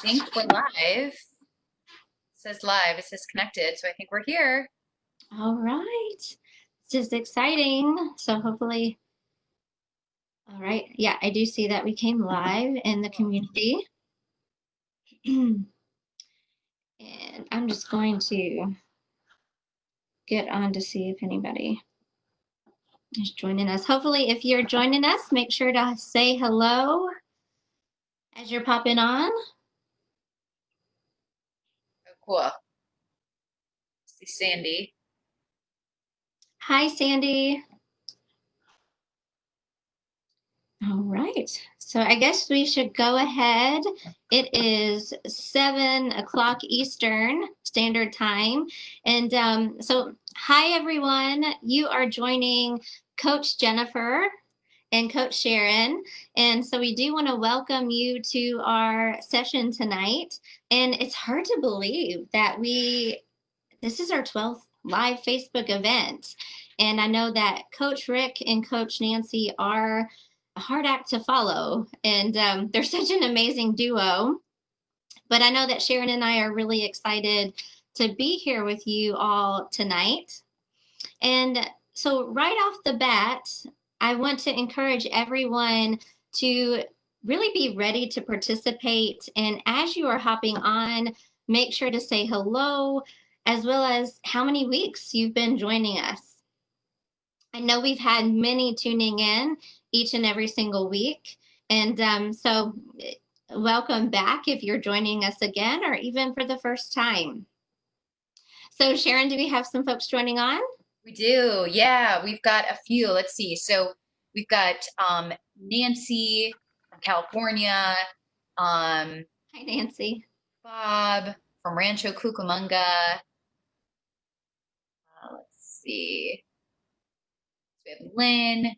think we're live. It says live, it says connected, so I think we're here. All right. This is exciting. So hopefully, all right. Yeah, I do see that we came live in the community. And I'm just going to get on to see if anybody is joining us. Hopefully, if you're joining us, make sure to say hello as you're popping on. Oh, cool. See Sandy. Hi, Sandy. All right. So I guess we should go ahead. It is 7 o'clock Eastern Standard Time. And so, hi, everyone. You are joining Coach Jennifer and Coach Sharon. And so, we do want to welcome you to our session tonight. And it's hard to believe that this is our 12th live Facebook event. And I know that Coach Rick and Coach Nancy are a hard act to follow, and they're such an amazing duo. But I know that Sharon and I are really excited to be here with you all tonight. And so, right off the bat, I want to encourage everyone to really be ready to participate. And as you are hopping on, make sure to say hello, as well as how many weeks you've been joining us. I know we've had many tuning in each and every single week. And so, welcome back if you're joining us again or even for the first time. So, Sharon, do we have some folks joining on? We do, yeah, we've got a few. Let's see. So we've got Nancy from California, um, Hi, Nancy. Bob from Rancho Cucamonga. Let's see. So we have Lynn.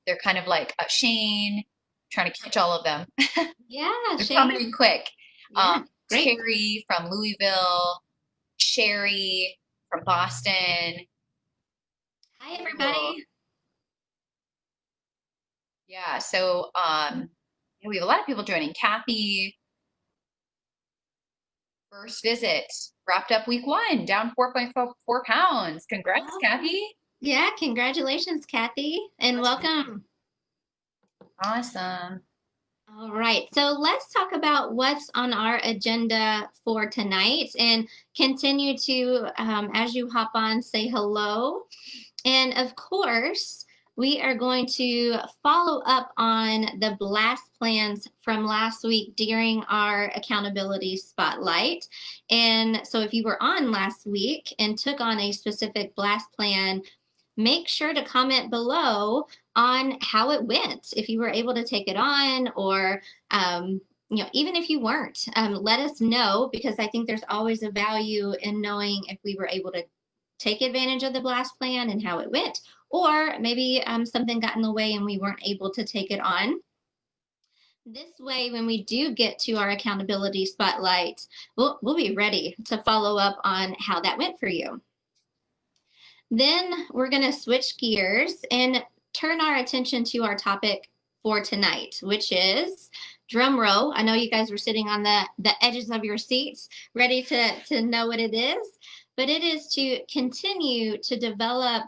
They're kind of like Shane, trying to catch all of them. Yeah, They're coming Shane. in quick. Yeah, great. Terry from Louisville, Sherry from Boston. Hi, Cool. everybody. Yeah, so we have a lot of people joining. Kathy, first visit, wrapped up week one, down 4.4 pounds. Congrats, Oh, Kathy. yeah, congratulations, Kathy, and Awesome. welcome. Awesome. All right, so let's talk about what's on our agenda for tonight and continue to, as you hop on, say hello. And of course, we are going to follow up on the blast plans from last week during our accountability spotlight. And so, if you were on last week and took on a specific blast plan, make sure to comment below on how it went. If you were able to take it on, or even if you weren't, let us know, because I think there's always a value in knowing if we were able to take advantage of the blast plan and how it went, or maybe something got in the way and we weren't able to take it on. This way, when we do get to our accountability spotlight, we'll be ready to follow up on how that went for you. Then we're going to switch gears and turn our attention to our topic for tonight, which is drum roll. I know you guys were sitting on the edges of your seats, ready to know what it is, but it is to continue to develop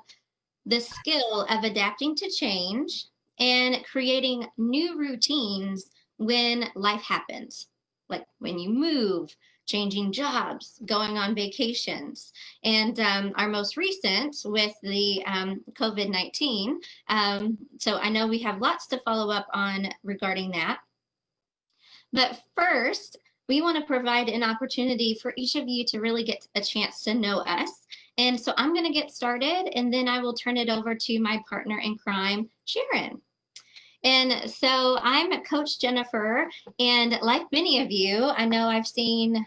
the skill of adapting to change and creating new routines when life happens, like when you move, changing jobs, going on vacations. And our most recent with the COVID-19. So I know we have lots to follow up on regarding that. But first, we want to provide an opportunity for each of you to really get a chance to know us. And so I'm going to get started, and then I will turn it over to my partner in crime, Sharon. And so I'm Coach Jennifer, and like many of you, I know I've seen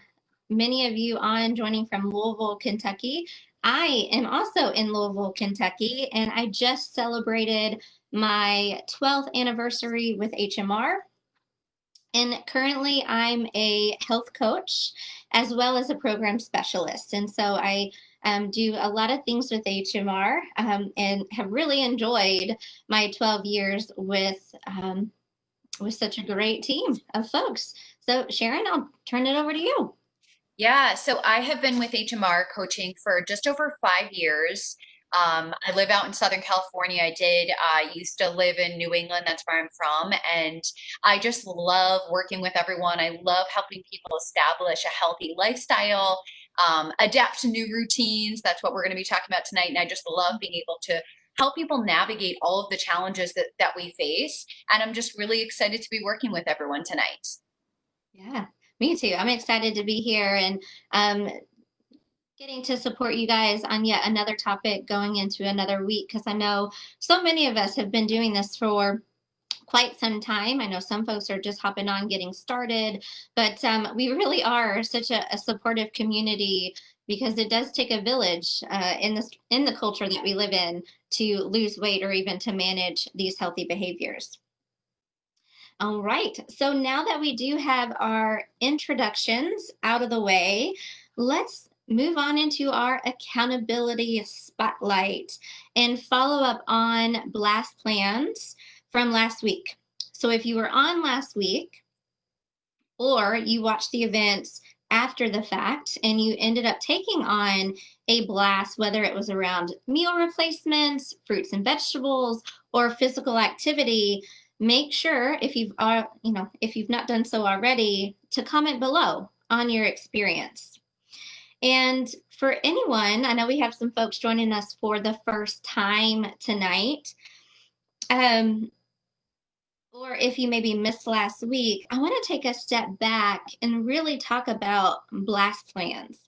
many of you on joining from Louisville, Kentucky. I am also in Louisville, Kentucky, and I just celebrated my 12th anniversary with HMR. And currently, I'm a health coach as well as a program specialist. And so I do a lot of things with HMR, and have really enjoyed my 12 years with with such a great team of folks. So, Sharon, I'll turn it over to you. Yeah, so I have been with HMR coaching for just over 5 years. I live out in Southern California. I used to live in New England. That's where I'm from. And I just love working with everyone. I love helping people establish a healthy lifestyle, adapt to new routines. That's what we're going to be talking about tonight. And I just love being able to help people navigate all of the challenges that we face. And I'm just really excited to be working with everyone tonight. Yeah, me too. I'm excited to be here and um, getting to support you guys on yet another topic going into another week because I know so many of us have been doing this for quite some time. I know some folks are just hopping on getting started, but we really are such a supportive community because it does take a village in the culture that we live in to lose weight or even to manage these healthy behaviors. All right. So now that we do have our introductions out of the way, let's move on into our accountability spotlight and follow up on blast plans from last week. So if you were on last week or you watched the events after the fact and you ended up taking on a blast, whether it was around meal replacements, fruits and vegetables, or physical activity, make sure if you've not done so already, to comment below on your experience. And for anyone, I know we have some folks joining us for the first time tonight. Um, or if you maybe missed last week, I want to take a step back and really talk about blast plans.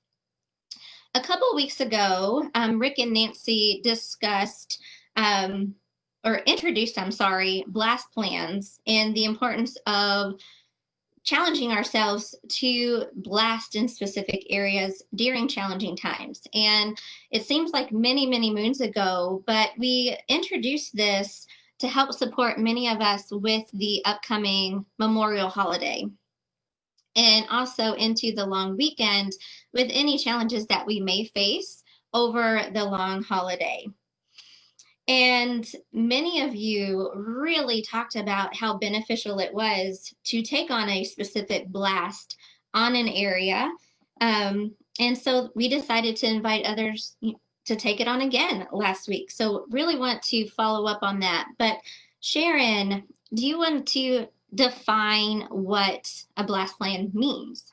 A couple weeks ago, Rick and Nancy discussed or introduced, I'm sorry, blast plans and the importance of challenging ourselves to blast in specific areas during challenging times. And it seems like many, many moons ago, but we introduced this to help support many of us with the upcoming Memorial holiday and also into the long weekend with any challenges that we may face over the long holiday. And many of you really talked about how beneficial it was to take on a specific blast on an area. And so we decided to invite others to take it on again last week. So really want to follow up on that. But Sharon, do you want to define what a blast plan means?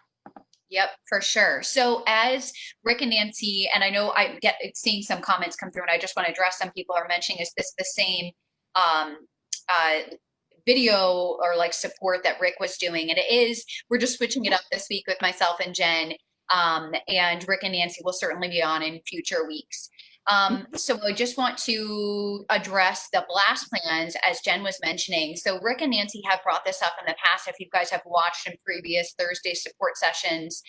Yep, for sure. So as Rick and Nancy, and I know I get seeing some comments come through, and I just want to address some people are mentioning, is this the same um, uh, video or like support that Rick was doing? And it is, we're just switching it up this week with myself and Jen. And Rick and Nancy will certainly be on in future weeks. So I just want to address the blast plans as Jen was mentioning. So Rick and Nancy have brought this up in the past. If you guys have watched in previous Thursday support sessions,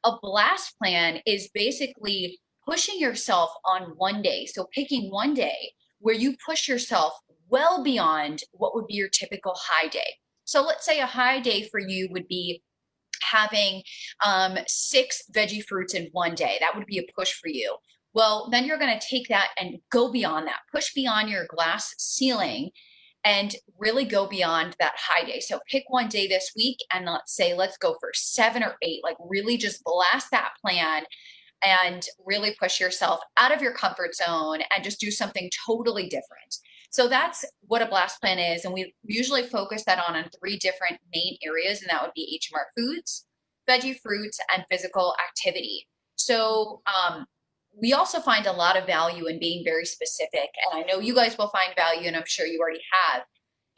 a blast plan is basically pushing yourself on one day. So picking one day where you push yourself well beyond what would be your typical high day. So let's say a high day for you would be having 6 veggie fruits in one day. That would be a push for you. Well, then you're going to take that and go beyond that, push beyond your glass ceiling and really go beyond that high day. So pick one day this week and let's go for 7 or 8, like really just blast that plan and really push yourself out of your comfort zone and just do something totally different. So that's what a blast plan is. And we usually focus that on 3 different main areas, and that would be HMR foods, veggie fruits, and physical activity. So we also find a lot of value in being very specific. And I know you guys will find value, and I'm sure you already have,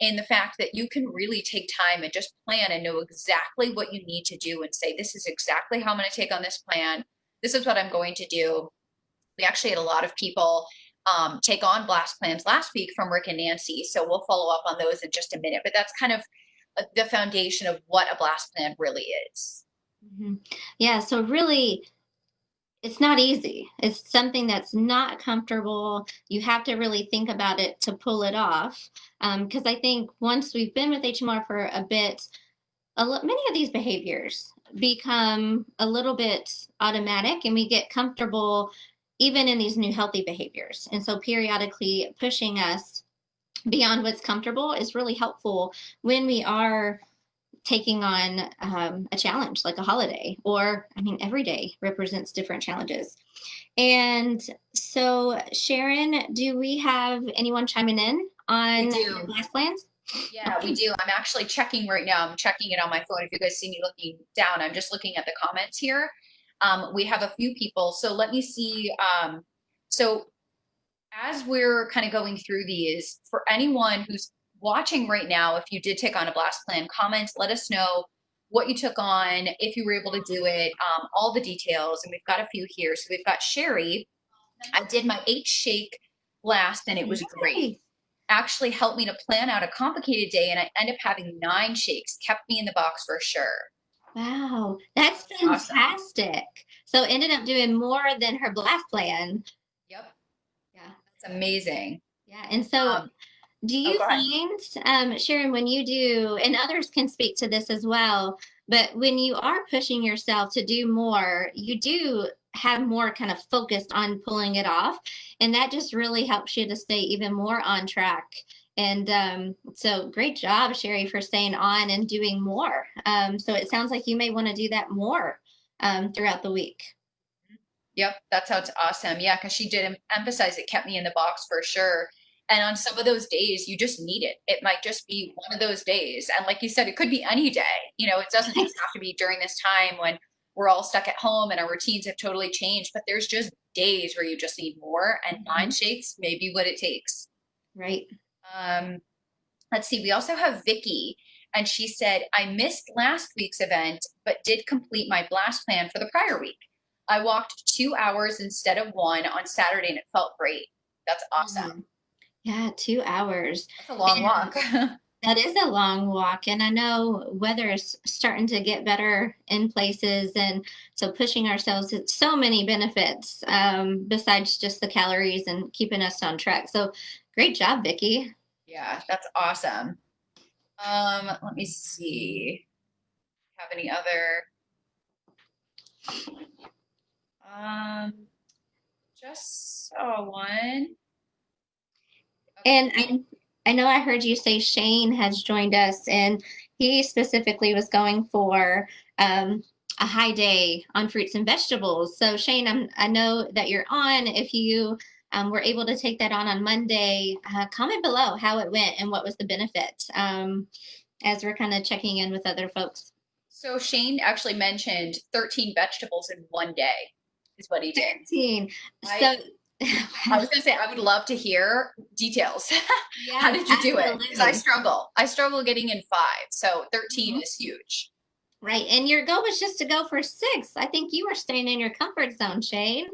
in the fact that you can really take time and just plan and know exactly what you need to do and say, this is exactly how I'm going to take on this plan. This is what I'm going to do. We actually had a lot of people take on blast plans last week from Rick and Nancy. So we'll follow up on those in just a minute. But that's kind of the foundation of what a blast plan really is. Mm-hmm. Yeah, so really, it's not easy. It's something that's not comfortable. You have to really think about it to pull it off. Because I think once we've been with HMR for a bit, many of these behaviors become a little bit automatic and we get comfortable even in these new healthy behaviors. And so periodically pushing us beyond what's comfortable is really helpful when we are taking on a challenge like a holiday, or I mean, every day represents different challenges. And so, Sharon, do we have anyone chiming in We on the do. blast plans? Yeah, we Okay. do. I'm actually checking right now. I'm checking it on my phone. If you guys see me looking down, I'm just looking at the comments here. We have a few people. So let me see. So as we're kind of going through these, for anyone who's watching right now, if you did take on a blast plan, comment, let us know what you took on, if you were able to do it, all the details. And we've got a few here. So we've got Sherry. I did my 8 shake blast and it was great. Yay. Actually helped me to plan out a complicated day, and I ended up having 9 shakes. Kept me in the box for sure. Wow, that's Awesome. fantastic. So ended up doing more than her blast plan. Yep, Yeah. that's amazing. Yeah. And so Um, do oh, you go ahead. find, Sharon, when you do, and others can speak to this as well, but when you are pushing yourself to do more, you do have more kind of focused on pulling it off. And that just really helps you to stay even more on track. And so great job, Sherry, for staying on and doing more. So it sounds like you may want to do that more throughout the week. Yep, that sounds awesome. Yeah, because she did emphasize it kept me in the box for sure. And on some of those days, you just need it. It might just be one of those days. And like you said, it could be any day. It doesn't just have to be during this time when we're all stuck at home and our routines have totally changed. But there's just days where you just need more, and nine Mhm. shakes may be what it takes. Right. Um, let's see. We also have Vicky, and she said, I missed last week's event, but did complete my blast plan for the prior week. I walked 2 hours instead of one on Saturday, and it felt great. That's awesome. Mhm. Yeah, 2 hours. That's a long And walk. that is a long walk, and I know weather is starting to get better in places, and so pushing ourselves has so many benefits besides just the calories and keeping us on track. So great job, Vicky. Yeah, that's awesome. Let me see. Have any other? Um, just saw one. And Okay. I know I heard you say Shane has joined us, and he specifically was going for a high day on fruits and vegetables. So Shane, I know that you're on. If you were able to take that on Monday, comment below how it went and what was the benefit, as we're kind of checking in with other folks. So Shane actually mentioned 13 vegetables in one day is what he did. 13. I So I was gonna say I would love to hear details. How yes, did you do it? Because I absolutely. struggle. I struggle getting in 5, so 13 Mhm. is huge. Right. And your goal was just to go for 6. I think you were staying in your comfort zone, Shane,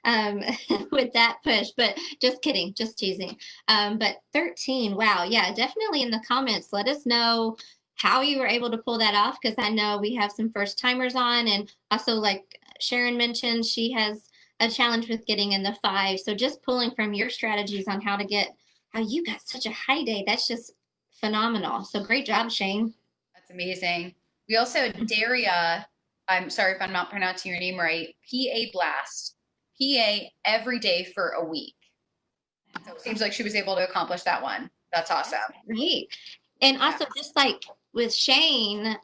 um, with that push. But just kidding, just teasing. But 13, wow. Yeah, definitely in the comments, let us know how you were able to pull that off, because I know we have some first timers on. And also, like Sharon mentioned, she has a challenge with getting in the 5. So just pulling from your strategies on how you got such a high day, that's just phenomenal. So great job, Shane. That's amazing. We also had Daria. I'm sorry if I'm not pronouncing your name right. PA Blast. PA every day for a week. So it seems like she was able to accomplish that one. That's awesome. That's great. And Yeah. also, just like with Shane,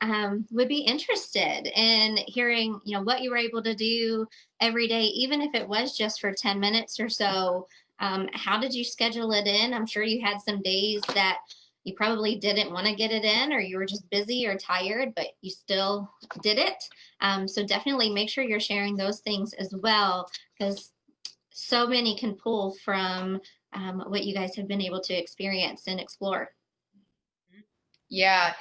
would be interested in hearing, what you were able to do every day, even if it was just for 10 minutes or so. How did you schedule it in? I'm sure you had some days that you probably didn't want to get it in, or you were just busy or tired, but you still did it. So definitely make sure you're sharing those things as well, because so many can pull from what you guys have been able to experience and explore. Yeah.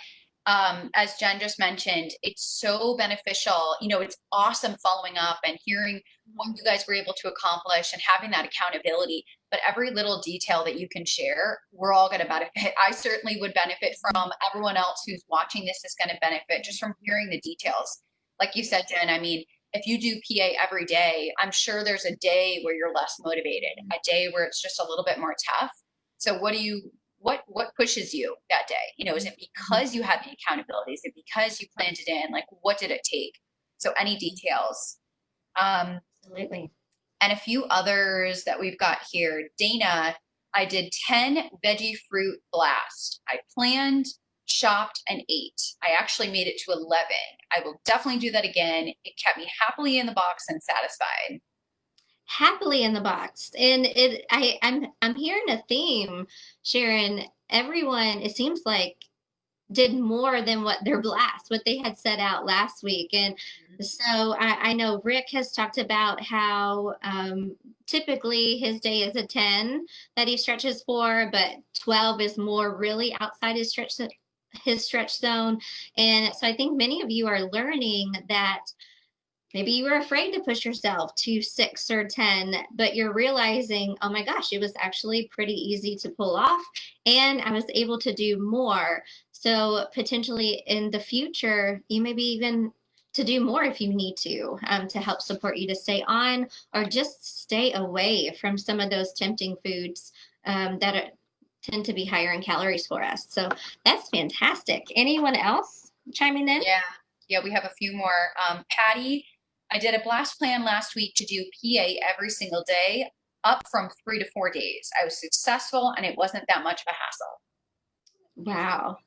As Jen just mentioned, it's so beneficial. It's awesome following up and hearing what Mhm. you guys were able to accomplish and having that accountability. But every little detail that you can share, we're all going to benefit. I certainly would benefit from. Everyone else who's watching this is going to benefit just from hearing the details. Like you said, Jen, I mean, if you do PA every day, I'm sure there's a day where you're less motivated, a day where it's just a little bit more tough. So what pushes you that day? Is it Mhm. because you had the accountability? Is it because you planned it in? Like, what did it take? So any details. Um, Absolutely. and a few others that we've got here. Dana, I did 10 veggie fruit blast. I planned, shopped, and ate. I actually made it to 11. I will definitely do that again. It kept me happily in the box and satisfied. Happily in the box. And I'm hearing a theme, Sharon. Everyone, it seems like, did more than what they had set out last week. And so I know Rick has talked about how typically his day is a 10 that he stretches for, but 12 is more really outside his stretch zone. And so I think many of you are learning that maybe you were afraid to push yourself to 6 or 10, but you're realizing, oh my gosh, it was actually pretty easy to pull off, and I was able to do more. So potentially in the future, you maybe even to do more if you need to help support you to stay on or just stay away from some of those tempting foods that tend to be higher in calories for us. So that's fantastic. Anyone else chiming in? Yeah, yeah, we have a few more. Patty, I did a blast plan last week to do PA every single day, up from 3 to 4 days. I was successful and it wasn't that much of a hassle. Wow.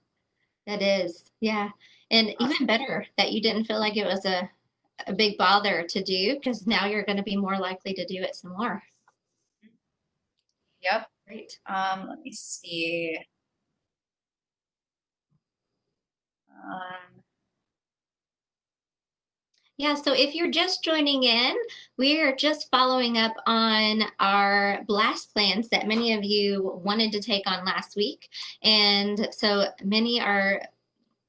That is, yeah. And even better that you didn't feel like it was a big bother to do because now you're going to be more likely to do it some more. Yep. Great. Let me see. Um, Yeah, so if you're just joining in, we are just following up on our blast plans that many of you wanted to take on last week. And so many are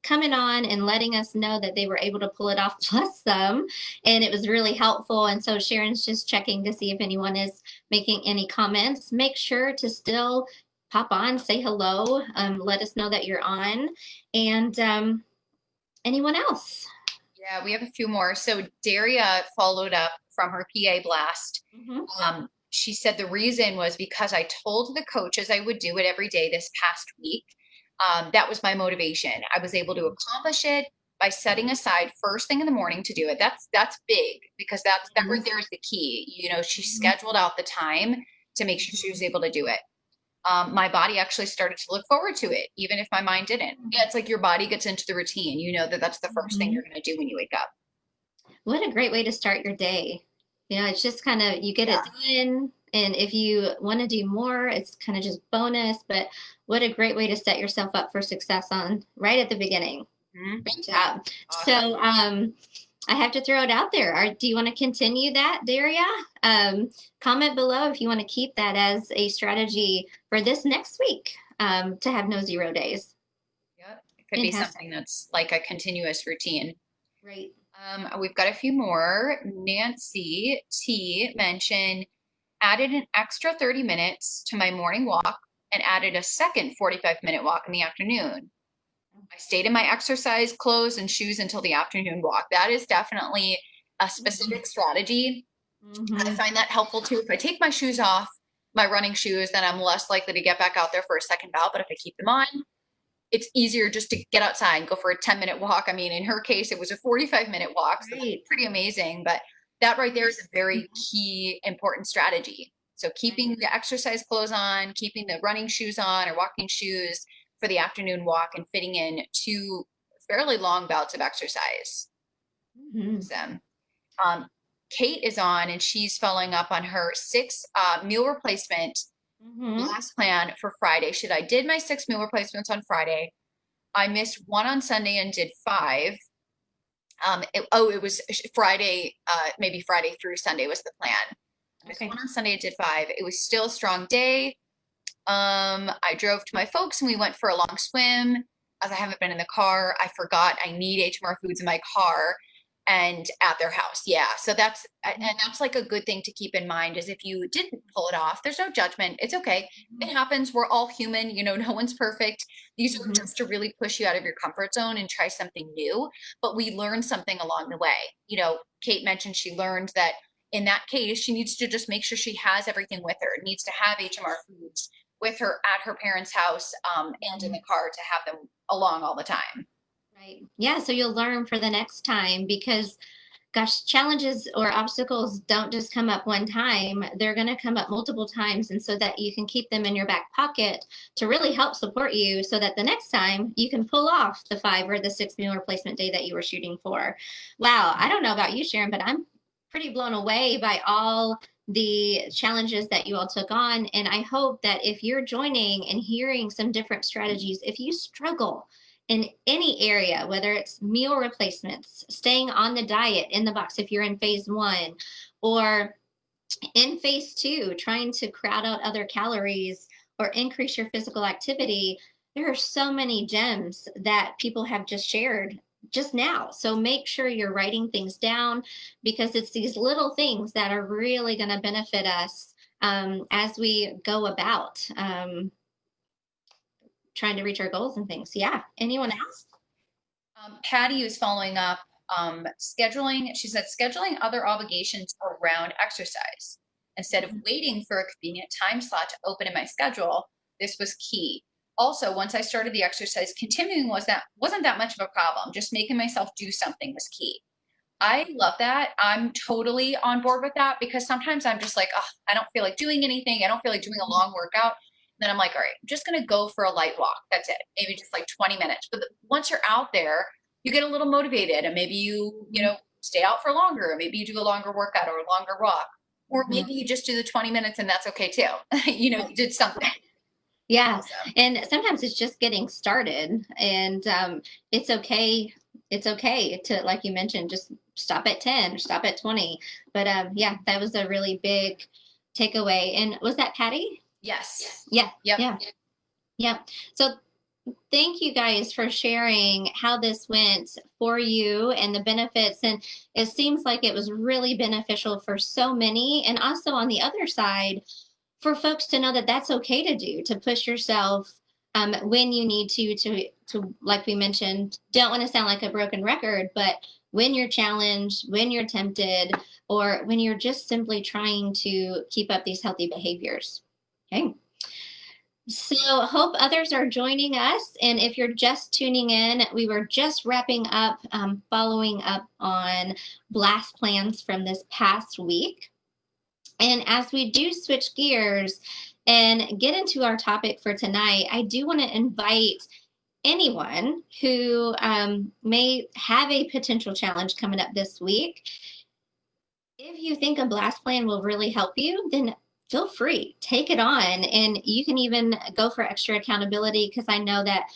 coming on and letting us know that they were able to pull it off plus some, and it was really helpful. And so Sharon's just checking to see if anyone is making any comments. Make sure to still pop on, say hello, let us know that you're on. And anyone else? yeah, we have a few more. So Daria followed up from her PA blast. Mm-hmm. She said the reason was because I told the coaches I would do it every day this past week. That was my motivation. I was able to accomplish it by setting aside first thing in the morning to do it. That's big because that right there is the key. You know, she scheduled out the time to make sure she was able to do it. My body actually started to look forward to it, even if my mind didn't. Yeah, it's like your body gets into the routine. You know that that's the first thing Mm-hmm. you're going to do when you wake up. What a great way to start your day. You know, it's just kind of you get Yeah. it done. And if you want to do more, it's kind of just bonus. But what a great way to set yourself up for success on right at the beginning. Mhm. Great job. Awesome. So I have to throw it out there. Do you want to continue that, Daria? Comment below if you want to keep that as a strategy for this next week to have no 0 days. Yeah, it could be Fantastic. something that's like a continuous routine. Great. We've got a few more. Nancy T mentioned added an extra 30 minutes to my morning walk and added a second 45-minute walk in the afternoon. I stayed in my exercise clothes and shoes until the afternoon walk. That is definitely a specific strategy. I Mm-hmm. find that helpful too. If I take my shoes off, my running shoes, then I'm less likely to get back out there for a second bout. But if I keep them on, it's easier just to get outside and go for a 10-minute walk. I mean, in her case, it was a 45-minute walk, so that's Great. pretty amazing. But that right there is a very Mhm. key, important strategy. So keeping Right. the exercise clothes on, keeping the running shoes on or walking shoes for the afternoon walk, and fitting in two fairly long bouts of exercise. Mhm. So, um, Kate is on, and she's following up on her six meal replacement Mhm. last plan for Friday. Should I did my six meal replacements on Friday? I missed one on Sunday and did five. It was Friday, maybe Friday through Sunday was the plan. I missed Okay. one on Sunday and did five. It was still a strong day. I drove to my folks and we went for a long swim. As I haven't been in the car, I forgot I need HMR foods in my car and at their house. Yeah. So that's like a good thing to keep in mind is if you didn't pull it off, there's no judgment. It's okay. It happens. We're all human. You know, no one's perfect. These are Mhm. just to really push you out of your comfort zone and try something new. But we learn something along the way. You know, Kate mentioned she learned that in that case, she needs to just make sure she has everything with her. Needs to have HMR foods with her at her parents' house and in Mhm. the car to have them along all the time. Right. Yeah, so you'll learn for the next time because gosh, challenges or obstacles don't just come up one time. They're going to come up multiple times. And so that you can keep them in your back pocket to really help support you so that the next time you can pull off the 5 or the 6 meal replacement day that you were shooting for. Wow. I don't know about you, Sharon, but I'm pretty blown away by all the challenges that you all took on. And I hope that if you're joining and hearing some different strategies, if you struggle in any area, whether it's meal replacements, staying on the diet in the box if you're in phase 1, or in phase 2, trying to crowd out other calories or increase your physical activity, there are so many gems that people have just shared just now. So make sure you're writing things down because it's these little things that are really going to benefit us as we go about trying to reach our goals and things. Yeah. Anyone else? Patty is following up, scheduling, she said, scheduling other obligations around exercise. Instead of waiting for a convenient time slot to open in my schedule, this was key. Also, once I started the exercise, continuing wasn't that much of a problem. Just making myself do something was key. I love that. I'm totally on board with that because sometimes I'm just like, oh, I don't feel like doing anything. I don't feel like doing a long workout. Then I'm like, all right, I'm just going to go for a light walk. That's it. Maybe just like 20 minutes. But once you're out there, you get a little motivated and maybe you stay out for longer. Or maybe you do a longer workout or a longer walk. Or maybe you just do the 20 minutes and that's okay too. You did something. Yeah. Awesome. And sometimes it's just getting started and it's okay. It's okay to, like you mentioned, just stop at 10 or stop at 20. But yeah, that was a really big takeaway. And was that Patty? Yes. Yeah. Yep. Yeah. Yeah. So thank you guys for sharing how this went for you and the benefits. And it seems like it was really beneficial for so many. And also on the other side, for folks to know that that's okay to do, to push yourself when you need to, like we mentioned, don't want to sound like a broken record, but when you're challenged, when you're tempted, or when you're just simply trying to keep up these healthy behaviors. Okay. So, hope others are joining us. And if you're just tuning in, we were just wrapping up, following up on blast plans from this past week. And as we do switch gears and get into our topic for tonight, I do want to invite anyone who may have a potential challenge coming up this week. If you think a blast plan will really help you, then feel free, take it on. And you can even go for extra accountability because I know that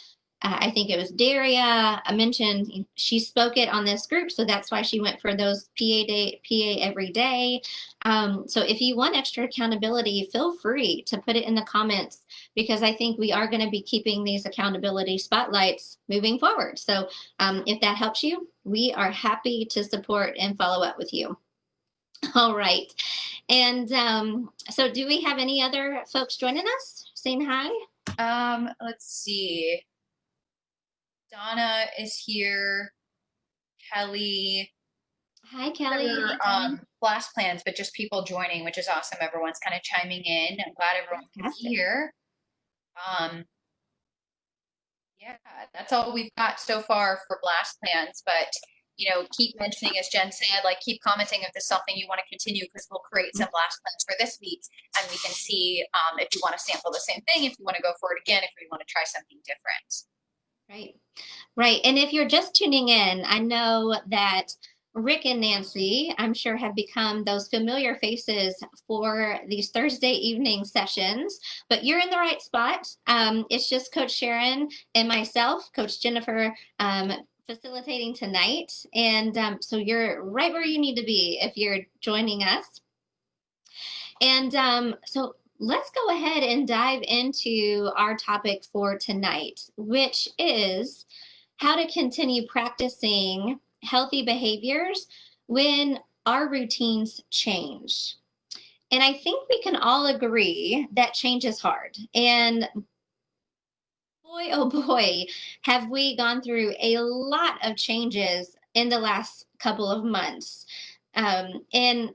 I think it was Daria I mentioned she spoke it on this group, so that's why she went for those PA every day. So if you want extra accountability, feel free to put it in the comments because I think we are going to be keeping these accountability spotlights moving forward. So if that helps you, we are happy to support and follow up with you. All right. And so do we have any other folks joining us saying hi? Let's see. Donna is here. Kelly. Hi, Kelly. Other Hi, Donna. blast plans, but just people joining, which is awesome. Everyone's kind of chiming in. I'm glad everyone's Fantastic. here. Um, yeah, that's all we've got so far for blast plans. But keep mentioning, as Jen said, like keep commenting if there's something you want to continue because we'll create some blast plans for this week, and we can see if you want to sample the same thing, if you want to go for it again, if you want to try something different. Right. Right. And if you're just tuning in, I know that Rick and Nancy, I'm sure, have become those familiar faces for these Thursday evening sessions, but you're in the right spot. It's just Coach Sharon and myself, Coach Jennifer, facilitating tonight. And so you're right where you need to be if you're joining us. And so let's go ahead and dive into our topic for tonight, which is how to continue practicing healthy behaviors when our routines change. And I think we can all agree that change is hard. And boy, oh boy, have we gone through a lot of changes in the last couple of months. And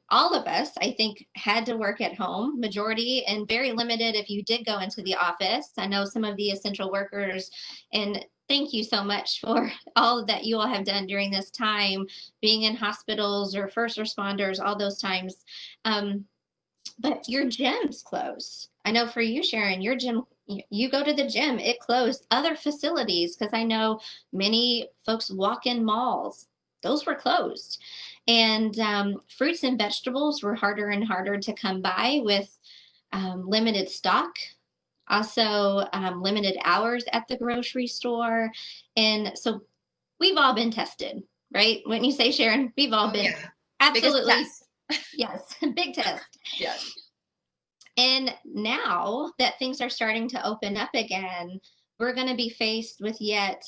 all of us, I think, had to work at home, majority, and very limited if you did go into the office. I know some of the essential workers and thank you so much for all that you all have done during this time, being in hospitals or first responders, all those times. Um, but your gym's closed. I know for you, Sharon, your gym, you go to the gym, it closed. Other facilities, because I know many folks walk in malls, those were closed. And fruits and vegetables were harder and harder to come by with limited stock, also limited hours at the grocery store. And so we've all been tested, right? When you say, Sharon, we've all Oh been yeah. Biggest absolutely, test. yes, big test. Yes. And now that things are starting to open up again, we're going to be faced with yet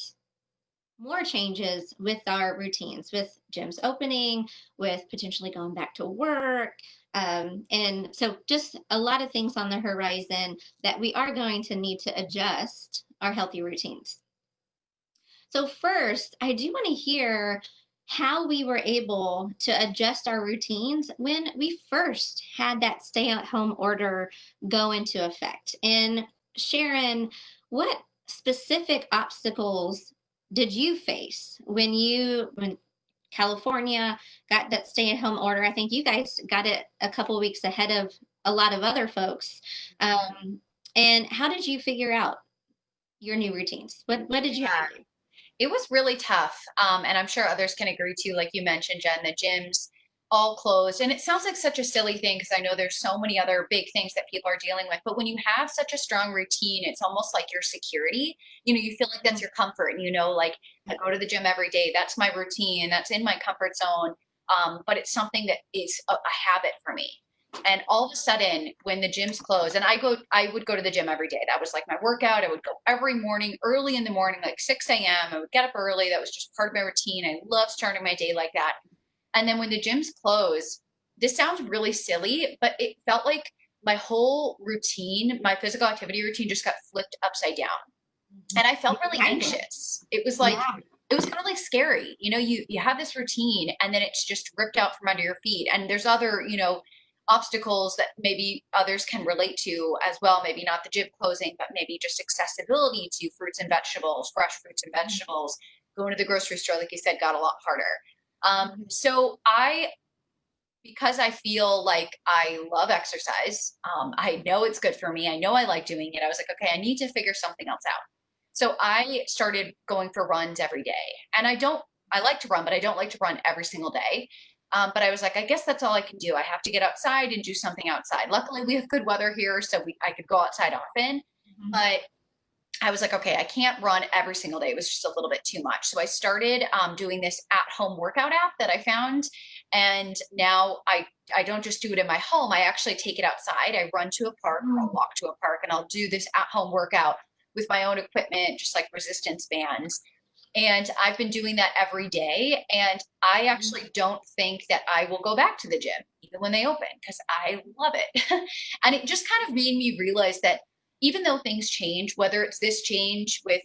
more changes with our routines, with gyms opening, with potentially going back to work. And so, just a lot of things on the horizon that we are going to need to adjust our healthy routines. So, first, I do want to hear how we were able to adjust our routines when we first had that stay at home order go into effect. And Sharon, what specific obstacles did you face when California got that stay at home order? I think you guys got it a couple weeks ahead of a lot of other folks. Um, and how did you figure out your new routines? What did you have Yeah. to do? It was really tough. And I'm sure others can agree too, like you mentioned, Jen, the gyms all closed. And it sounds like such a silly thing because I know there's so many other big things that people are dealing with. But when you have such a strong routine, it's almost like your security. You feel like that's your comfort. And like I go to the gym every day. That's my routine. That's in my comfort zone. But it's something that is a habit for me. And all of a sudden, when the gyms close, and I would go to the gym every day. That was like my workout. I would go every morning, early in the morning, like 6 a.m. I would get up early. That was just part of my routine. I love starting my day like that. And then when the gyms close, this sounds really silly, but it felt like my whole routine, my physical activity routine just got flipped upside down. And I felt really Kind of. anxious. It was like, Yeah. it was kind of like scary. You have this routine and then it's just ripped out from under your feet. And there's other, obstacles that maybe others can relate to as well. Maybe not the gym closing, but maybe just accessibility to fruits and vegetables, fresh fruits and vegetables. Going to the grocery store, like you said, got a lot harder. So because I feel like I love exercise, I know it's good for me. I know I like doing it. I was like, okay, I need to figure something else out. So I started going for runs every day. And I like to run, but I don't like to run every single day. But I was like, I guess that's all I can do. I have to get outside and do something outside. Luckily, we have good weather here, so I could go outside often. But I was like, okay, I can't run every single day. It was just a little bit too much. So I started doing this at-home workout app that I found, and now I don't just do it in my home. I actually take it outside. I run to a park, or I'll walk to a park, and I'll do this at-home workout with my own equipment, just like resistance bands. And I've been doing that every day. And I actually don't think that I will go back to the gym, even when they open, because I love it. And it just kind of made me realize that even though things change, whether it's this change with,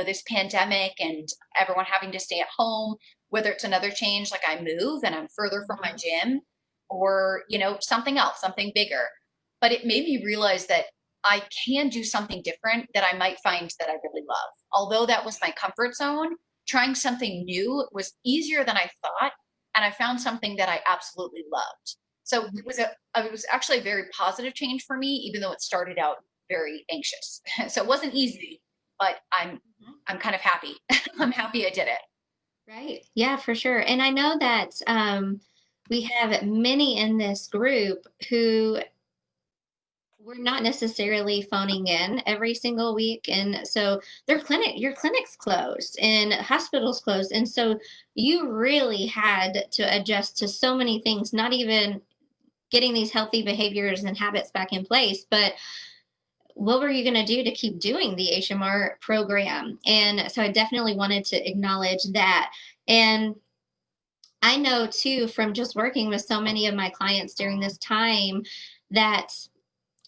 this pandemic and everyone having to stay at home, whether it's another change, like I move and I'm further from my gym, or, something else, something bigger. But it made me realize that I can do something different that I might find that I really love. Although that was my comfort zone, trying something new was easier than I thought, and I found something that I absolutely loved. So it was actually a very positive change for me, even though it started out very anxious. So it wasn't easy, but I'm kind of happy. I'm happy I did it. Right. Yeah, for sure. And I know that we have many in this group who were not necessarily phoning in every single week. And so your clinic's closed and hospitals closed. And so you really had to adjust to so many things, not even getting these healthy behaviors and habits back in place, but what were you going to do to keep doing the HMR program? And so I definitely wanted to acknowledge that. And I know too, from just working with so many of my clients during this time, that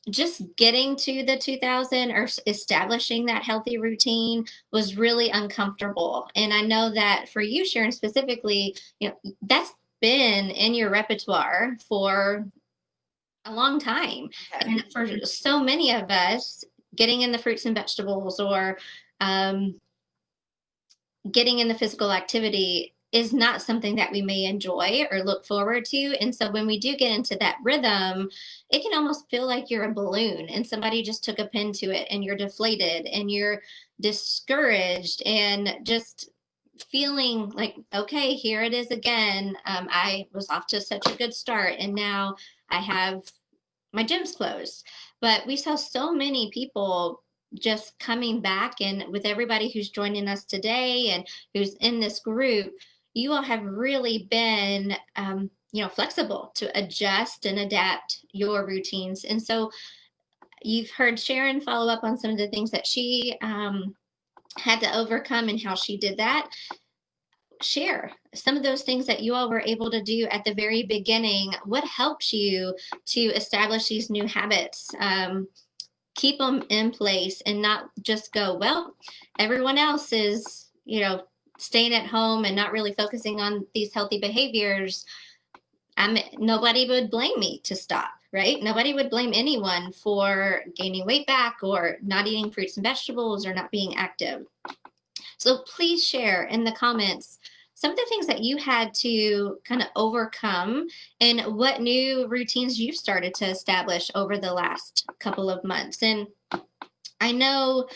just getting to the 2000 or establishing that healthy routine was really uncomfortable. And I know that for you, Sharon, specifically, that's been in your repertoire for a long time. Okay. And for so many of us, getting in the fruits and vegetables or getting in the physical activity is not something that we may enjoy or look forward to. And so when we do get into that rhythm, it can almost feel like you're a balloon and somebody just took a pin to it and you're deflated and you're discouraged and just feeling like, okay, here it is again. I was off to such a good start and now I have my gym's closed. But we saw so many people just coming back, and with everybody who's joining us today and who's in this group, you all have really been flexible to adjust and adapt your routines. And so you've heard Sharon follow up on some of the things that she had to overcome and how she did that. Share some of those things that you all were able to do at the very beginning. What helps you to establish these new habits? Keep them in place and not just go, well, everyone else is, staying at home and not really focusing on these healthy behaviors. Nobody would blame me to stop, right? Nobody would blame anyone for gaining weight back or not eating fruits and vegetables or not being active. So please share in the comments some of the things that you had to kind of overcome and what new routines you've started to establish over the last couple of months. And I know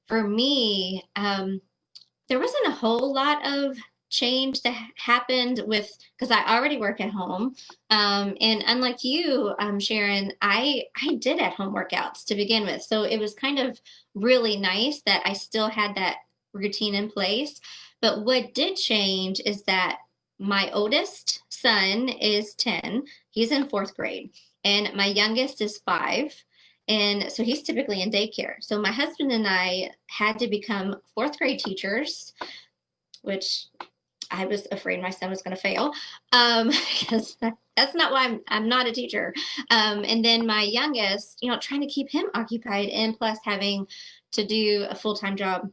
for me, there wasn't a whole lot of change that happened with because I already work at home. And unlike you, Sharon, I did at home workouts to begin with. So it was kind of really nice that I still had that routine in place. But what did change is that my oldest son is 10, he's in fourth grade, and my youngest is 5. And so he's typically in daycare. So my husband and I had to become fourth grade teachers, which I was afraid my son was going to fail, because that's not why I'm not a teacher. And then my youngest, trying to keep him occupied and plus having to do a full-time job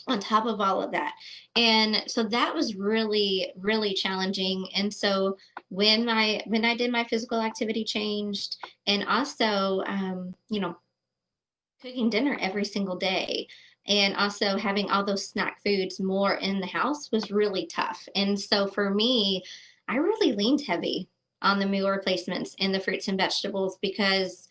on top of all of that. And so that was really, really challenging. And so when I did my physical activity changed and also, cooking dinner every single day and also having all those snack foods more in the house was really tough. And so for me, I really leaned heavy on the meal replacements and the fruits and vegetables because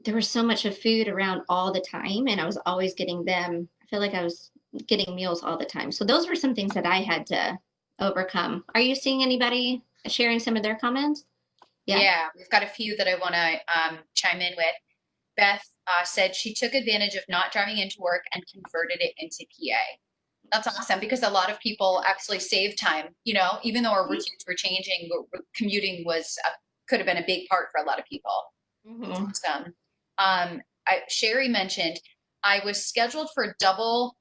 there was so much of food around all the time and I was always getting them. I feel like I was getting meals all the time. So those were some things that I had to overcome. Are you seeing anybody sharing some of their comments? Yeah. Yeah, we've got a few that I want to chime in with. Beth said she took advantage of not driving into work and converted it into PA. That's awesome because a lot of people actually save time, even though our routines were changing, commuting could have been a big part for a lot of people. That's Mm-hmm. awesome. Sherry mentioned I was scheduled for a double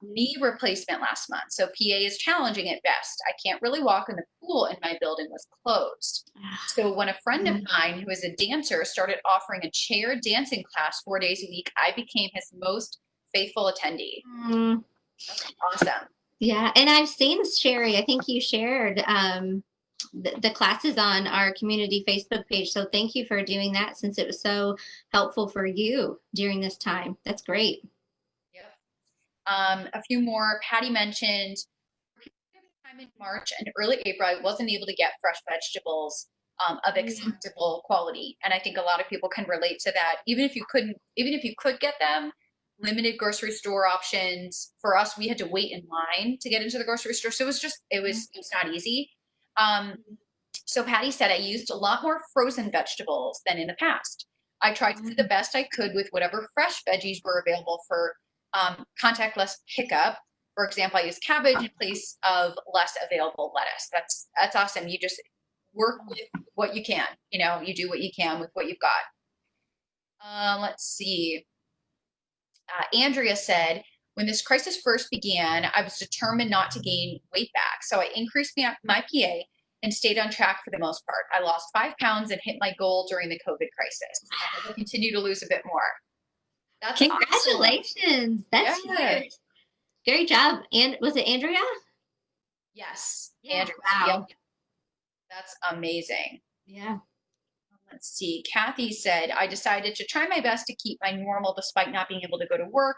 knee replacement last month. So PA is challenging at best. I can't really walk and the pool in my building was closed. So when a friend of mine who is a dancer started offering a chair dancing class 4 days a week, I became his most faithful attendee. Mm-hmm. That's awesome. Yeah, and I've seen Sherry. I think you shared the classes on our community Facebook page. So thank you for doing that since it was so helpful for you during this time. That's great. Yep. A few more. Patty mentioned time in March and early April, I wasn't able to get fresh vegetables of Yeah. acceptable quality. And I think a lot of people can relate to that. Even if you could get them, limited grocery store options. For us, we had to wait in line to get into the grocery store. So it was not easy. Um, so Patty said I used a lot more frozen vegetables than in the past. I tried to do the best I could with whatever fresh veggies were available for contactless pickup. For example, I use cabbage in place of less available lettuce. That's awesome. You just work with what you can. You do what you can with what you've got. Let's see. Andrea said, when this crisis first began, I was determined not to gain weight back. So I increased my PA and stayed on track for the most part. I lost 5 pounds and hit my goal during the COVID crisis. I will continue to lose a bit more. That's awesome. Congratulations. That's Yeah. huge. Great job. And was it Andrea? Yes, Yeah. Andrea. Yep. Wow. That's amazing. Yeah. Let's see. Kathy said, I decided to try my best to keep my normal despite not being able to go to work.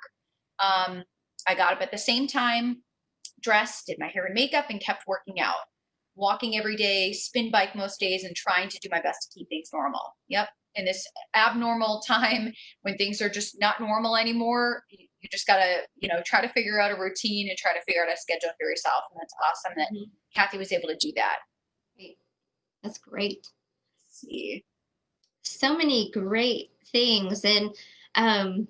I got up at the same time. dressed, did my hair and makeup, and kept working out. Walking every day, spin bike most days, and trying to do my best to keep things normal. Yep. In this abnormal time when things are just not normal anymore, you just gotta, try to figure out a routine and try to figure out a schedule for yourself. And that's awesome that Mhm. Kathy was able to do that. Great. That's great. Let's see. So many great things. And um,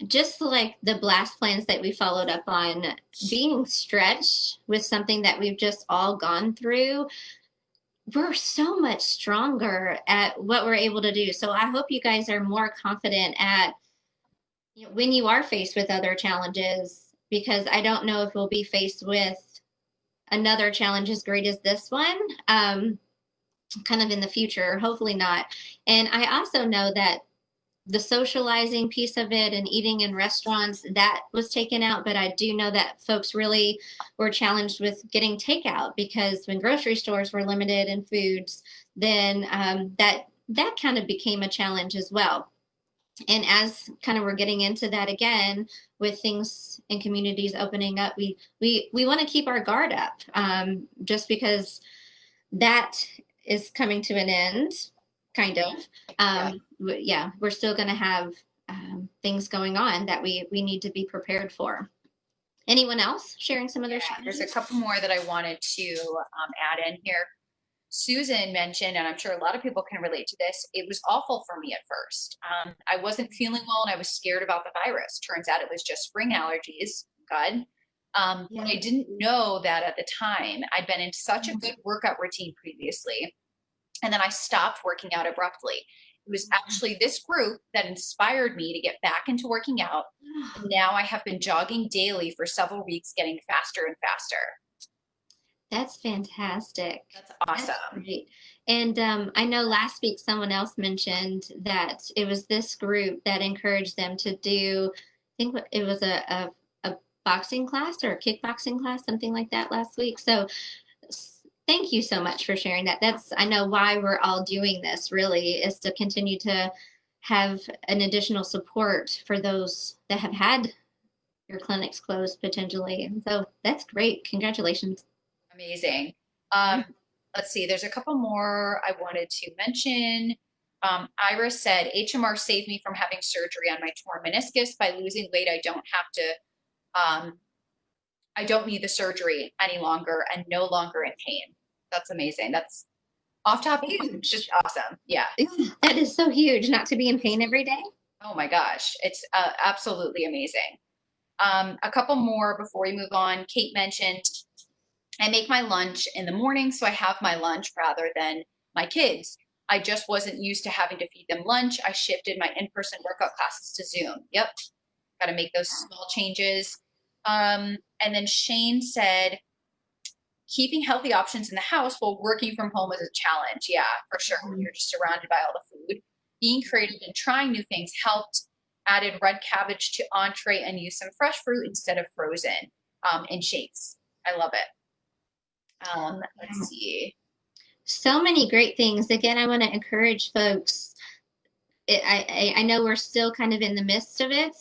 just like the blast plans that we followed up on, being stretched with something that we've just all gone through, we're so much stronger at what we're able to do. So I hope you guys are more confident at when you are faced with other challenges, because I don't know if we'll be faced with another challenge as great as this one. Kind of in the future, hopefully not. And I also know that the socializing piece of it and eating in restaurants that was taken out, but I do know that folks really were challenged with getting takeout, because when grocery stores were limited in foods, then that kind of became a challenge as well. And as kind of we're getting into that again with things in communities opening up, we want to keep our guard up, just because that is coming to an end, kind of. Yeah. Yeah, we're still going to have things going on that we need to be prepared for. Anyone else sharing some of their Yeah, there's a challenges? couple more that I wanted to add in here. Susan mentioned, and I'm sure a lot of people can relate to this, it was awful for me at first. I wasn't feeling well and I was scared about the virus. Turns out it was just spring allergies. God. But Yeah. I didn't know that at the time. I'd been in such a good workout routine previously, and then I stopped working out abruptly. It was actually this group that inspired me to get back into working out. And now I have been jogging daily for several weeks, getting faster and faster. That's fantastic. That's That's awesome. great. And I know last week someone else mentioned that it was this group that encouraged them to do, I think it was a boxing class or a kickboxing class, something like that last week. So thank you so much for sharing that. That's, I know why we're all doing this really, is to continue to have an additional support for those that have had your clinics closed potentially. And so that's great. Congratulations. Amazing. Um, let's see, there's a couple more I wanted to mention. Iris said, HMR saved me from having surgery on my torn meniscus. By losing weight, um, I don't need the surgery any longer and no longer in pain. That's amazing. That's off topic, just Huge. awesome. Yeah. That is so huge, not to be in pain every day. Oh my gosh. It's absolutely amazing. A couple more before we move on. Kate mentioned I make my lunch in the morning, so I have my lunch rather than my kids. I just wasn't used to having to feed them lunch. I shifted my in-person workout classes to Zoom. Yep, got to make those small changes. And then Shane said, keeping healthy options in the house while working from home is a challenge. Yeah, for sure. When you're just surrounded by all the food. Being creative and trying new things helped. Added red cabbage to entree and used some fresh fruit instead of frozen in shakes. I love it. Let's see. So many great things. Again, I want to encourage folks. I know we're still kind of in the midst of it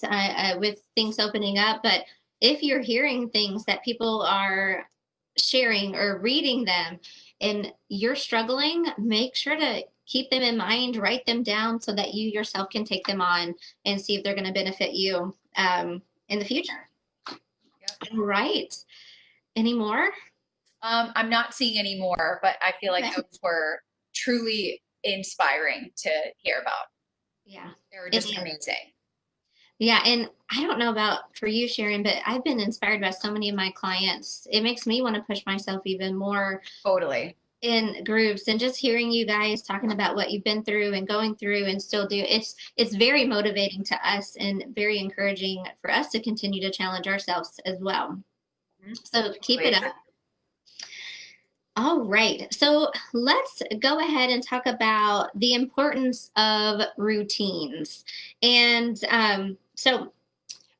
with things opening up, but if you're hearing things that people are sharing or reading them and you're struggling, make sure to keep them in mind, write them down so that you yourself can take them on and see if they're going to benefit you in the future. Yep. All right. Any more? I'm not seeing any more, but I feel like Okay. those were truly inspiring to hear about. Yeah. They were It just is. amazing. Yeah, and I don't know about for you, Sharon, but I've been inspired by so many of my clients. It makes me want to push myself even more Totally. in groups, and just hearing you guys talking about what you've been through and going through and still do. It's very motivating to us and very encouraging for us to continue to challenge ourselves as well. Mhm. So keep it Totally. up. All right. So let's go ahead and talk about the importance of routines. And so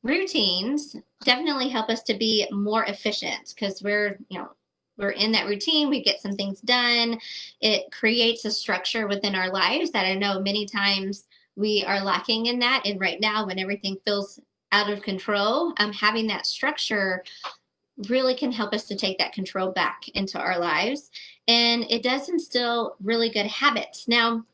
routines definitely help us to be more efficient because we're in that routine, we get some things done. It creates a structure within our lives that I know many times we are lacking in that. And right now, when everything feels out of control, having that structure really can help us to take that control back into our lives. And it does instill really good habits. Now,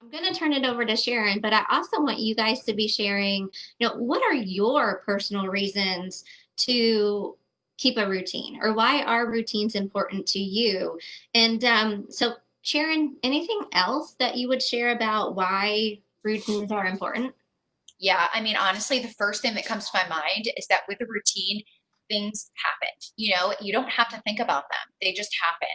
I'm going to turn it over to Sharon, but I also want you guys to be sharing, what are your personal reasons to keep a routine, or why are routines important to you? And so, Sharon, anything else that you would share about why routines are important? Yeah, I mean, honestly, the first thing that comes to my mind is that with a routine, things happen. You don't have to think about them, they just happen.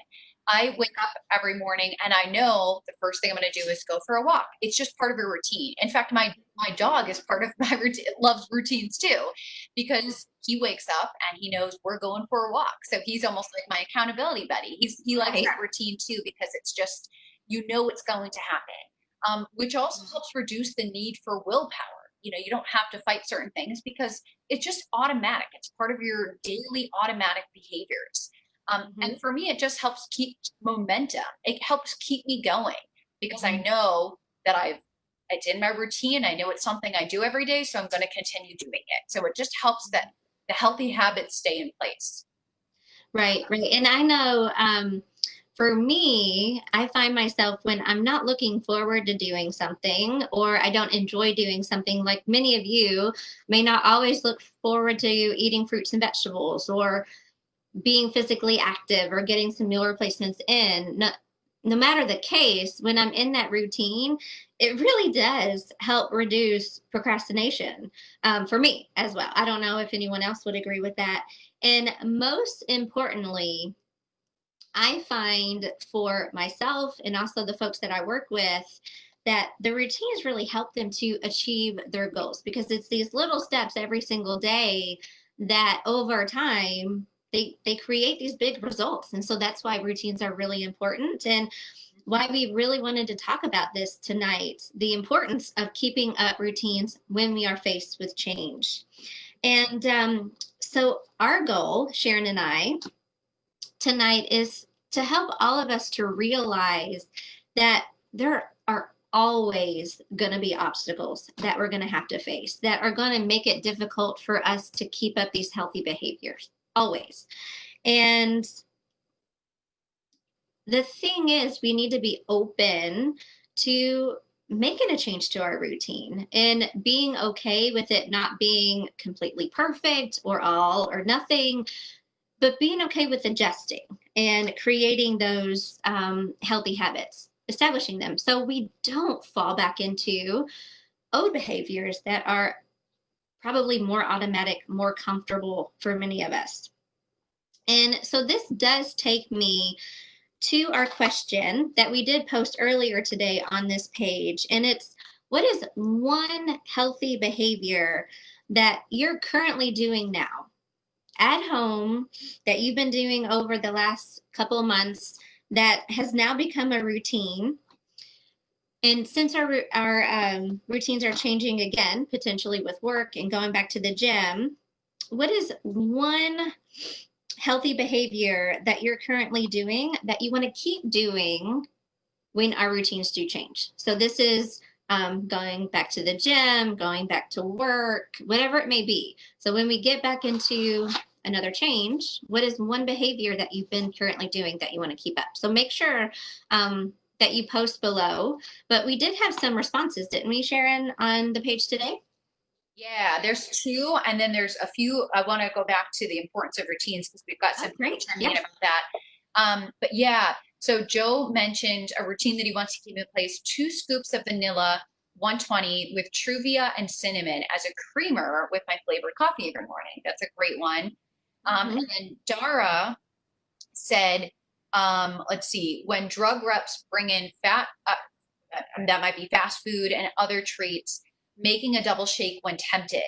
I wake up every morning and I know the first thing I'm going to do is go for a walk. It's just part of a routine. In fact, my dog is part of my routine, loves routines too, because he wakes up and he knows we're going for a walk. So he's almost like my accountability buddy. He likes Right. that routine too because it's just it's going to happen. Which also helps reduce the need for willpower. You don't have to fight certain things because it's just automatic. It's part of your daily automatic behaviors. And Mhm. for me, it just helps keep momentum. It helps keep me going because I Mhm. know that it's in my routine. I know it's something I do every day, so I'm going to continue doing it. So it just helps that the healthy habits stay in place. Right, right. And I know for me, I find myself when I'm not looking forward to doing something or I don't enjoy doing something, like many of you may not always look forward to eating fruits and vegetables or being physically active or getting some meal replacements in. No matter the case, when I'm in that routine, it really does help reduce procrastination for me as well. I don't know if anyone else would agree with that. And most importantly, I find for myself and also the folks that I work with that the routines really help them to achieve their goals, because it's these little steps every single day that over time they create these big results. And so that's why routines are really important, and why we really wanted to talk about this tonight, the importance of keeping up routines when we are faced with change. And so our goal, Sharon and I, tonight is to help all of us to realize that there are always going to be obstacles that we're going to have to face that are going to make it difficult for us to keep up these healthy behaviors. Always. And the thing is, we need to be open to making a change to our routine and being okay with it not being completely perfect or all or nothing, but being okay with adjusting and creating those healthy habits, establishing them so we don't fall back into old behaviors that are probably more automatic, more comfortable for many of us. And so this does take me to our question that we did post earlier today on this page. And it's, what is one healthy behavior that you're currently doing now at home that you've been doing over the last couple of months that has now become a routine? And since our routines are changing again, potentially with work and going back to the gym, what is one healthy behavior that you're currently doing that you want to keep doing when our routines do change? So this is going back to the gym, going back to work, whatever it may be. So when we get back into another change, what is one behavior that you've been currently doing that you want to keep up? So make sure that you post below. But we did have some responses, didn't we, Sharon, on the page today? Yeah, there's two, and then there's a few. I want to go back to the importance of routines because we've got Oh, some people great. chiming Yeah. in about that. But yeah, so Joe mentioned a routine that he wants to keep in place: 2 scoops of vanilla, 120 with Truvia and cinnamon as a creamer with my flavored coffee every morning. That's a great one. And Mm-hmm. then Dara said, let's see, when drug reps bring in that might be fast food and other treats, making a double shake when tempted,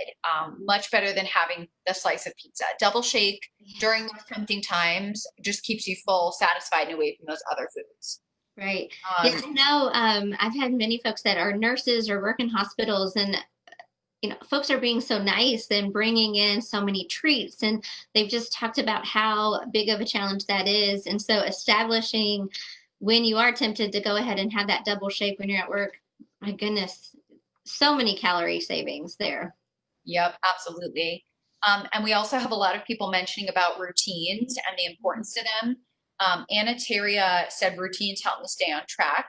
much better than having the slice of pizza. Double shake during those tempting times just keeps you full, satisfied, and away from those other foods. Right. Yeah, Um, I know. I've had many folks that are nurses or work in hospitals, and folks are being so nice and bringing in so many treats, and they've just talked about how big of a challenge that is. And so establishing when you are tempted to go ahead and have that double shake when you're at work, my goodness, so many calorie savings there. yep, absolutely. And we also have a lot of people mentioning about routines and the importance to them. Anna Teria said routines help me stay on track.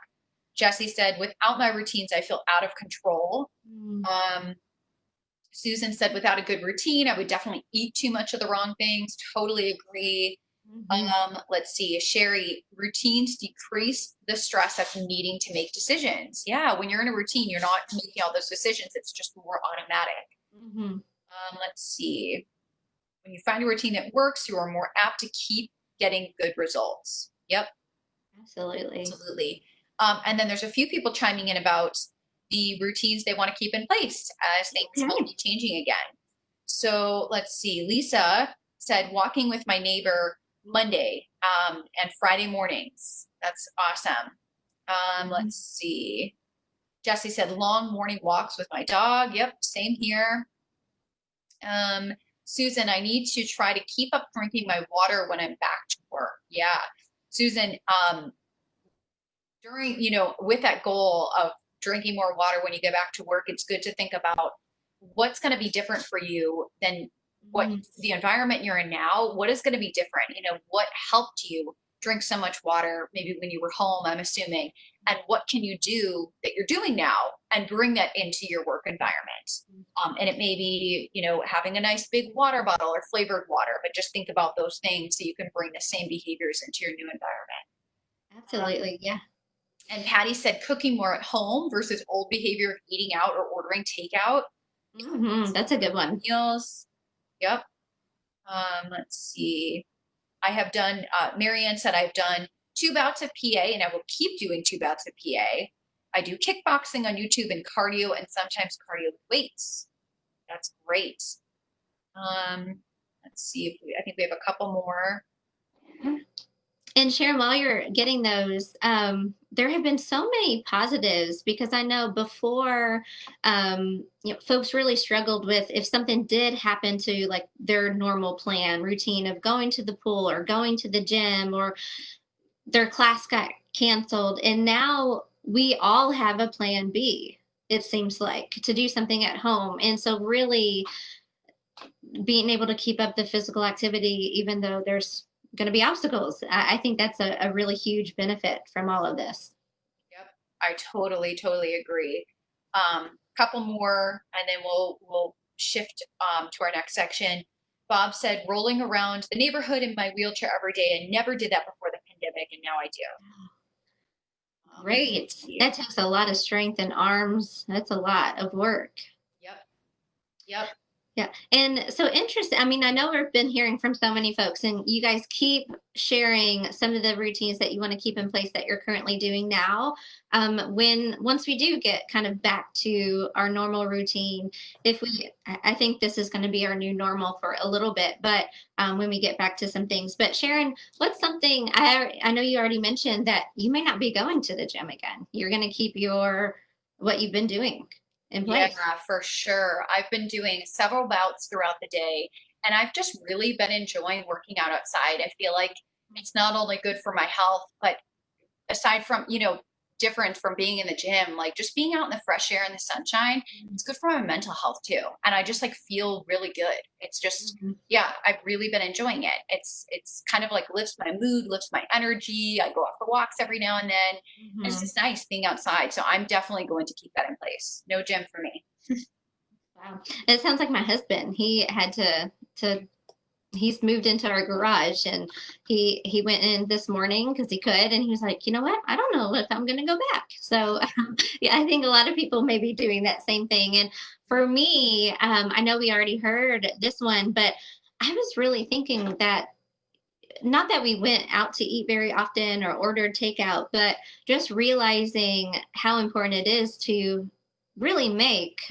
Jesse said, without my routines, I feel out of control. Mm-hmm. Um, Susan said, without a good routine, I would definitely eat too much of the wrong things. Totally agree. Let's see, Sherry, routines decrease the stress of needing to make decisions. Yeah, when you're in a routine, you're not making all those decisions. It's just more automatic. Mm-hmm. Let's see. When you find a routine that works, you are more apt to keep getting good results. Yep, Absolutely. absolutely. And then there's a few people chiming in about the routines they want to keep in place as things might Okay. be changing again. So let's see. Lisa said walking with my neighbor Monday and Friday mornings. That's awesome. Mhm. Let's see. Jesse said long morning walks with my dog. Yep, same here. Um, Susan, I need to try to keep up drinking my water when I'm back to work. Yeah. Susan, during, with that goal of drinking more water when you get back to work, it's good to think about what's going to be different for you than what Mhm. the environment you're in now. What is going to be different? What helped you drink so much water, maybe when you were home, I'm assuming, and what can you do that you're doing now and bring that into your work environment? And it may be, having a nice big water bottle or flavored water, but just think about those things so you can bring the same behaviors into your new environment. Absolutely. Yeah. And Patty said cooking more at home versus old behavior of eating out or ordering takeout. That's a good one. Meals. Yep. Let's see. I have done, Marianne said I've done 2 bouts of PA and I will keep doing 2 bouts of PA. I do kickboxing on YouTube and cardio and sometimes cardio with weights. That's great. Um, let's see if I think we have a couple more. And Sharon, while you're getting those, there have been so many positives because I know before, folks really struggled with if something did happen to like their normal plan, routine of going to the pool or going to the gym or their class got canceled. And now we all have a plan B, it seems like, to do something at home. And so, really, being able to keep up the physical activity, even though there's going to be obstacles. I think that's a really huge benefit from all of this. Yep, I totally agree. Couple more, and then we'll shift to our next section. Bob said, rolling around the neighborhood in my wheelchair every day. I never did that before the pandemic, and now I do. Great. Yeah. That takes a lot of strength and arms. That's a lot of work. Yep. Yep. Yeah. And so interesting. I mean, I know we've been hearing from so many folks, and you guys keep sharing some of the routines that you want to keep in place that you're currently doing now. Once we do get kind of back to our normal routine, I think this is going to be our new normal for a little bit, but when we get back to some things. But Sharon, what's something I know you already mentioned that you may not be going to the gym again. You're going to keep what you've been doing in Yeah, place. for sure. I've been doing several bouts throughout the day, and I've just really been enjoying working out outside. I feel like it's not only good for my health, but aside from, different from being in the gym, like just being out in the fresh air and the sunshine, it's good for my mental health too. And I just like feel really good. It's just, Mhm. yeah, I've really been enjoying it. It's kind of like lifts my mood, lifts my energy. I go out for walks every now and then. And it's Mhm. just nice being outside. So I'm definitely going to keep that in place. No gym for me. Wow. It sounds like my husband. He had to he's moved into our garage and he went in this morning because he could and he was like, you know what? I don't know if I'm gonna go back. So yeah, I think a lot of people may be doing that same thing. And for me, I know we already heard this one, but I was really thinking that not that we went out to eat very often or ordered takeout, but just realizing how important it is to really make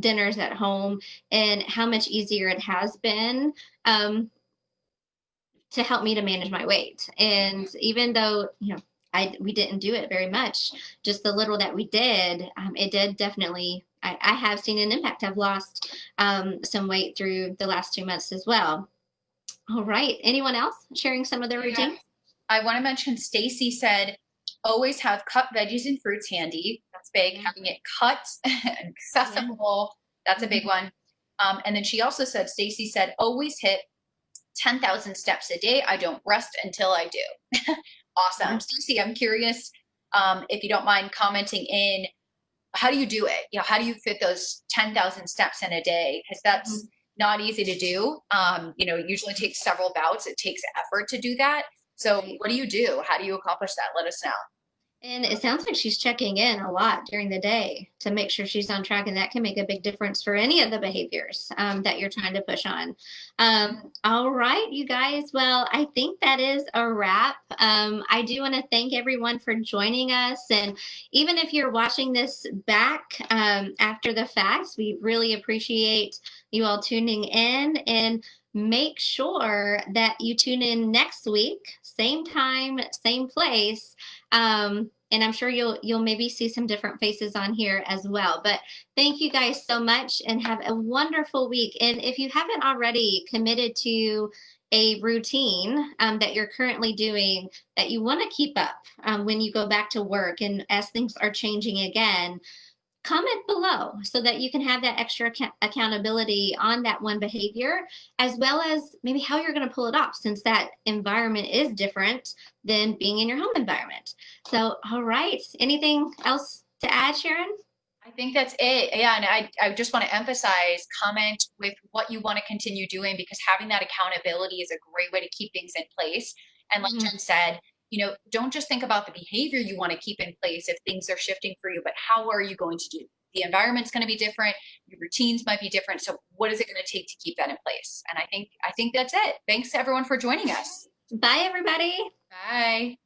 dinners at home and how much easier it has been um, to help me to manage my weight. And even though, we didn't do it very much, just the little that we did, it did definitely. I have seen an impact. I've lost some weight through the last 2 months as well. All right. Anyone else sharing some of their Yeah. routines? I want to mention Stacy said, always have cut veggies and fruits handy. That's big. Yeah. Having it cut and Yeah. accessible. That's a big Mhm. one. And then she also said, Stacy said, always hit 10,000 steps a day. I don't rest until I do. Awesome. Mhm. Stacy, I'm curious, if you don't mind commenting in, how do you do it? How do you fit those 10,000 steps in a day? Because that's Mhm. not easy to do. It usually takes several bouts. It takes effort to do that. So Right. what do you do? How do you accomplish that? Let us know. And it sounds like she's checking in a lot during the day to make sure she's on track, and that can make a big difference for any of the behaviors that you're trying to push on. All right, you guys. Well, I think that is a wrap. I do want to thank everyone for joining us. And even if you're watching this back after the fact, we really appreciate you all tuning in. And make sure that you tune in next week, same time, same place, and I'm sure you'll maybe see some different faces on here as well. But thank you guys so much and have a wonderful week. And if you haven't already committed to a routine that you're currently doing that you want to keep up when you go back to work and as things are changing again, comment below so that you can have that extra accountability on that one behavior, as well as maybe how you're going to pull it off, since that environment is different than being in your home environment. So, all right. Anything else to add, Sharon? I think that's it. Yeah, and I just want to emphasize, comment with what you want to continue doing, because having that accountability is a great way to keep things in place. And like Mhm. Jen said, don't just think about the behavior you want to keep in place if things are shifting for you, but how are you going to do? The environment's going to be different, your routines might be different. So what is it going to take to keep that in place? And I think that's it. Thanks to everyone for joining us. Bye, everybody. Bye.